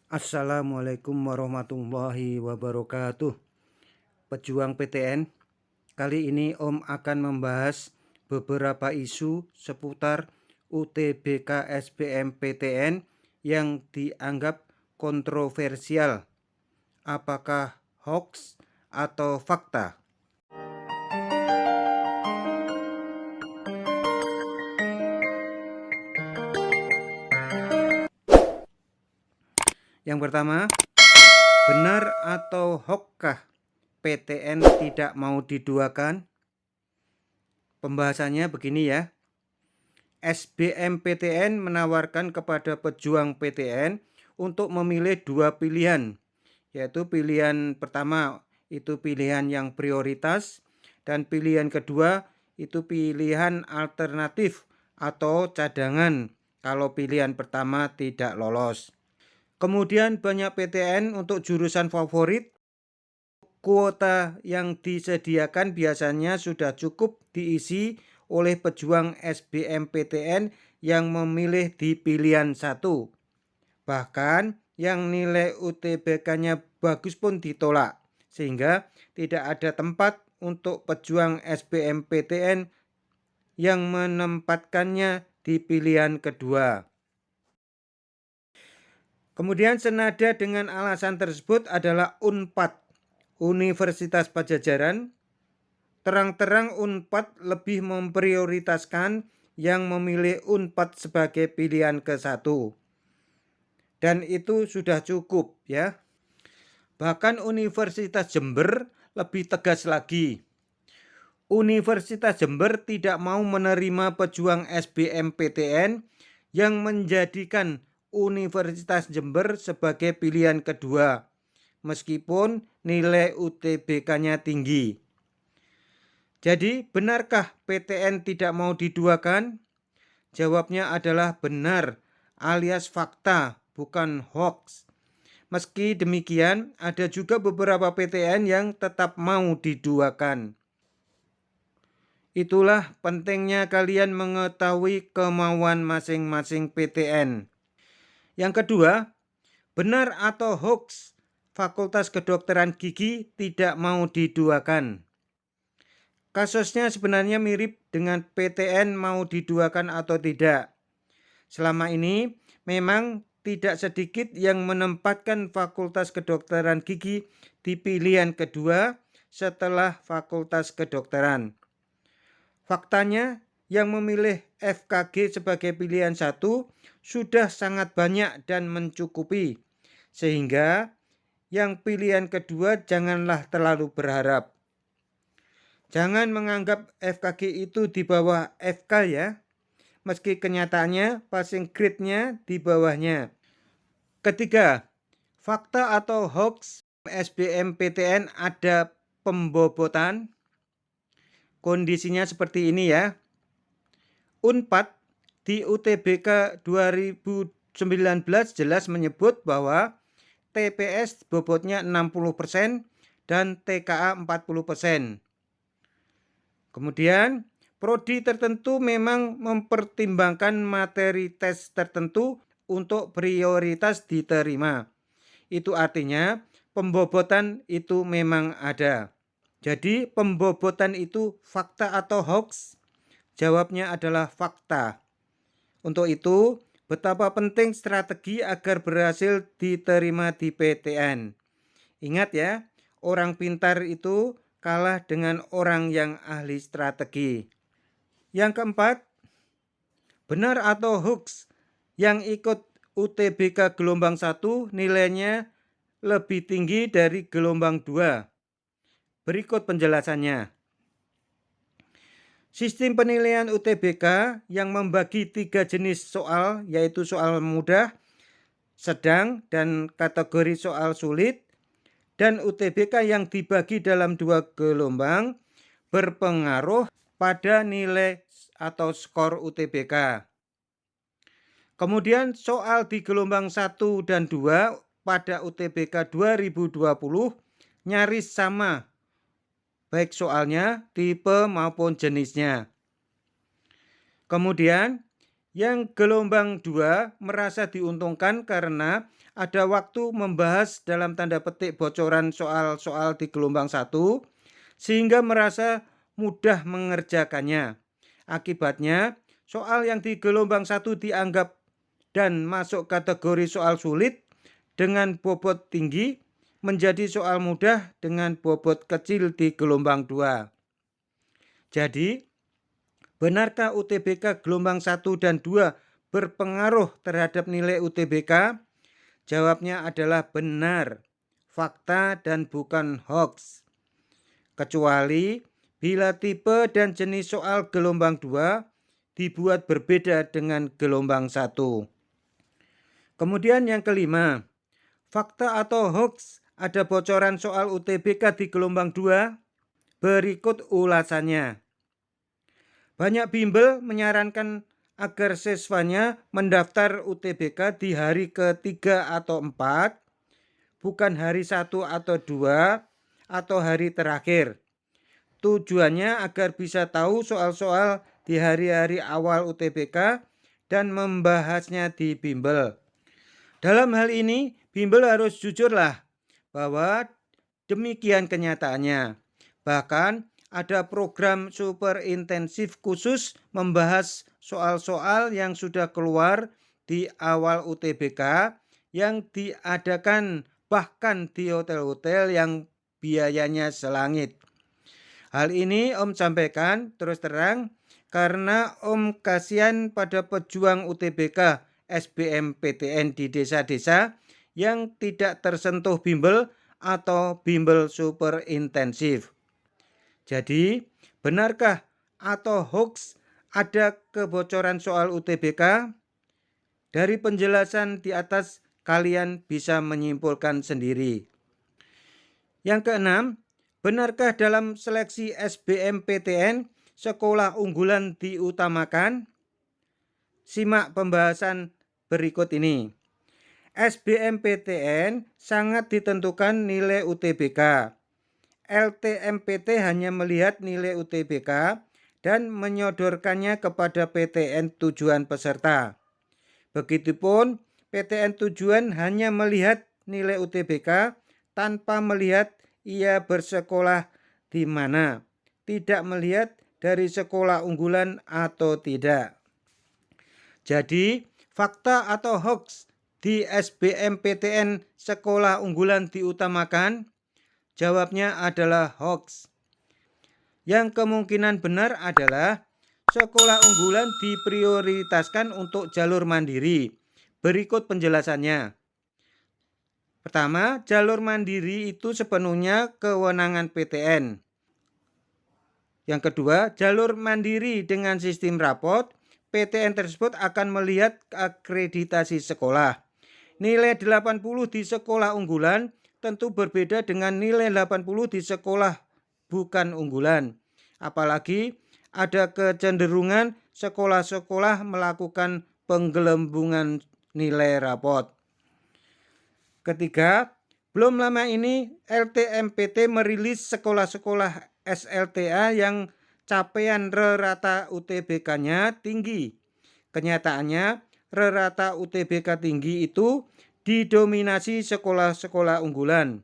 Assalamualaikum warahmatullahi wabarakatuh. Pejuang PTN, kali ini Om akan membahas beberapa isu seputar UTBK SBMPTN yang dianggap kontroversial. Apakah hoax atau fakta? Yang pertama, benar atau hoaxkah PTN tidak mau diduakan? Pembahasannya begini ya. SBMPTN menawarkan kepada pejuang PTN untuk memilih dua pilihan, yaitu pilihan pertama itu pilihan yang prioritas dan pilihan kedua itu pilihan alternatif atau cadangan kalau pilihan pertama tidak lolos. Kemudian banyak PTN untuk jurusan favorit. Kuota yang disediakan biasanya sudah cukup diisi oleh pejuang SBMPTN yang memilih di pilihan 1. Bahkan yang nilai UTBK-nya bagus pun ditolak, sehingga tidak ada tempat untuk pejuang SBMPTN yang menempatkannya di pilihan kedua. Kemudian senada dengan alasan tersebut adalah UNPAD, Universitas Padjadjaran. Terang-terang UNPAD lebih memprioritaskan yang memilih UNPAD sebagai pilihan ke-1. Dan itu sudah cukup ya. Bahkan Universitas Jember lebih tegas lagi. Universitas Jember tidak mau menerima pejuang SBMPTN yang menjadikan Universitas Jember sebagai pilihan kedua, meskipun nilai UTBK-nya tinggi. Jadi, benarkah PTN tidak mau diduakan? Jawabnya adalah benar, alias fakta, bukan hoax. Meski demikian, ada juga beberapa PTN yang tetap mau diduakan. Itulah pentingnya kalian mengetahui kemauan masing-masing PTN. Yang kedua, benar atau hoax Fakultas Kedokteran Gigi tidak mau diduakan. Kasusnya sebenarnya mirip dengan PTN mau diduakan atau tidak. Selama ini memang tidak sedikit yang menempatkan Fakultas Kedokteran Gigi di pilihan kedua setelah Fakultas Kedokteran. Faktanya yang memilih FKG sebagai pilihan 1 sudah sangat banyak dan mencukupi, sehingga yang pilihan kedua janganlah terlalu berharap. Jangan menganggap FKG itu di bawah FK ya, meski kenyataannya passing grade-nya di bawahnya. Ketiga, fakta atau hoax SBMPTN ada pembobotan. Kondisinya seperti ini ya. UNPAD di UTBK 2019 jelas menyebut bahwa TPS bobotnya 60% dan TKA 40%. Kemudian, prodi tertentu memang mempertimbangkan materi tes tertentu untuk prioritas diterima. Itu artinya pembobotan itu memang ada. Jadi pembobotan itu fakta atau hoax? Jawabnya adalah fakta. Untuk itu, betapa penting strategi agar berhasil diterima di PTN. Ingat ya, orang pintar itu kalah dengan orang yang ahli strategi. Yang keempat, benar atau hoax yang ikut UTBK gelombang 1 nilainya lebih tinggi dari gelombang 2. Berikut penjelasannya. Sistem penilaian UTBK yang membagi 3 jenis soal, yaitu soal mudah, sedang, dan kategori soal sulit, dan UTBK yang dibagi dalam 2 gelombang berpengaruh pada nilai atau skor UTBK. Kemudian soal di gelombang 1 dan 2 pada UTBK 2020 nyaris sama, baik soalnya, tipe maupun jenisnya. Kemudian yang gelombang 2 merasa diuntungkan karena ada waktu membahas dalam tanda petik bocoran soal-soal di gelombang 1 sehingga merasa mudah mengerjakannya. Akibatnya, soal yang di gelombang 1 dianggap dan masuk kategori soal sulit dengan bobot tinggi menjadi soal mudah dengan bobot kecil di gelombang 2. Jadi, benarkah UTBK gelombang 1 dan 2 berpengaruh terhadap nilai UTBK? Jawabnya adalah benar, fakta dan bukan hoax. Kecuali bila tipe dan jenis soal gelombang 2 dibuat berbeda dengan gelombang 1. Kemudian yang kelima, fakta atau hoax ada bocoran soal UTBK di gelombang 2? Berikut ulasannya. Banyak bimbel menyarankan agar siswanya mendaftar UTBK di hari ke-3 atau 4, bukan hari 1 atau 2, atau hari terakhir. Tujuannya agar bisa tahu soal-soal di hari-hari awal UTBK dan membahasnya di bimbel. Dalam hal ini, bimbel harus jujurlah bahwa demikian kenyataannya. Bahkan ada program super intensif khusus membahas soal-soal yang sudah keluar di awal UTBK yang diadakan bahkan di hotel-hotel yang biayanya selangit. Hal ini Om sampaikan terus terang karena Om kasihan pada pejuang UTBK SBMPTN di desa-desa yang tidak tersentuh bimbel atau bimbel super intensif. Jadi, benarkah atau hoax ada kebocoran soal UTBK? Dari penjelasan di atas kalian bisa menyimpulkan sendiri. Yang keenam, benarkah dalam seleksi SBMPTN sekolah unggulan diutamakan? Simak pembahasan berikut ini. SBMPTN sangat ditentukan nilai UTBK. LTMPT hanya melihat nilai UTBK dan menyodorkannya kepada PTN tujuan peserta. Begitupun PTN tujuan hanya melihat nilai UTBK tanpa melihat ia bersekolah di mana, tidak melihat dari sekolah unggulan atau tidak. Jadi, fakta atau hoax di SBMPTN sekolah unggulan diutamakan? Jawabnya adalah hoax. Yang kemungkinan benar adalah sekolah unggulan diprioritaskan untuk jalur mandiri. Berikut penjelasannya. Pertama, jalur mandiri itu sepenuhnya kewenangan PTN. Yang kedua, jalur mandiri dengan sistem rapot, PTN tersebut akan melihat akreditasi sekolah. Nilai 80 di sekolah unggulan tentu berbeda dengan nilai 80 di sekolah bukan unggulan. Apalagi ada kecenderungan sekolah-sekolah melakukan penggelembungan nilai rapot. Ketiga, belum lama ini LTMPT merilis sekolah-sekolah SLTA yang capaian rata UTBK-nya tinggi. Kenyataannya, rata UTBK tinggi itu didominasi sekolah-sekolah unggulan.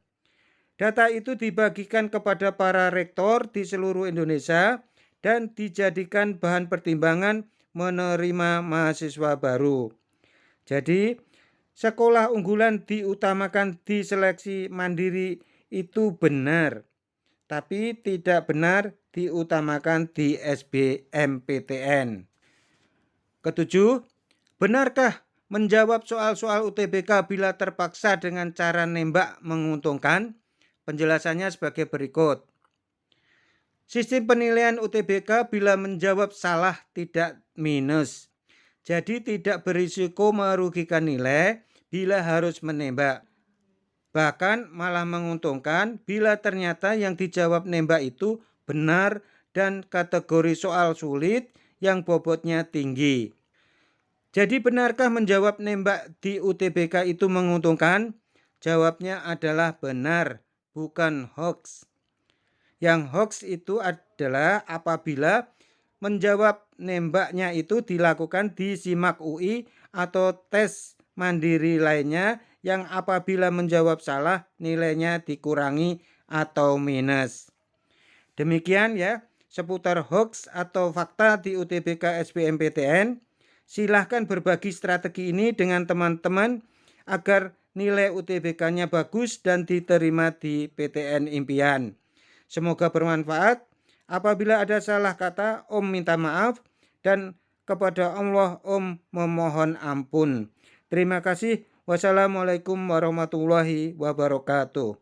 Data itu dibagikan kepada para rektor di seluruh Indonesia dan dijadikan bahan pertimbangan menerima mahasiswa baru. Jadi, sekolah unggulan diutamakan di seleksi mandiri itu benar, tapi tidak benar diutamakan di SBMPTN. Ketujuh, benarkah menjawab soal-soal UTBK bila terpaksa dengan cara nembak menguntungkan? Penjelasannya sebagai berikut. Sistem penilaian UTBK bila menjawab salah tidak minus. Jadi tidak berisiko merugikan nilai bila harus menembak. Bahkan malah menguntungkan bila ternyata yang dijawab nembak itu benar dan kategori soal sulit yang bobotnya tinggi. Jadi benarkah menjawab nembak di UTBK itu menguntungkan? Jawabnya adalah benar, bukan hoax. Yang hoax itu adalah apabila menjawab nembaknya itu dilakukan di SIMAK UI atau tes mandiri lainnya yang apabila menjawab salah nilainya dikurangi atau minus. Demikian ya seputar hoax atau fakta di UTBK SBMPTN. Silahkan berbagi strategi ini dengan teman-teman agar nilai UTBK-nya bagus dan diterima di PTN impian. Semoga bermanfaat. Apabila ada salah kata, Om minta maaf, dan kepada Allah Om memohon ampun. Terima kasih. Wassalamualaikum warahmatullahi wabarakatuh.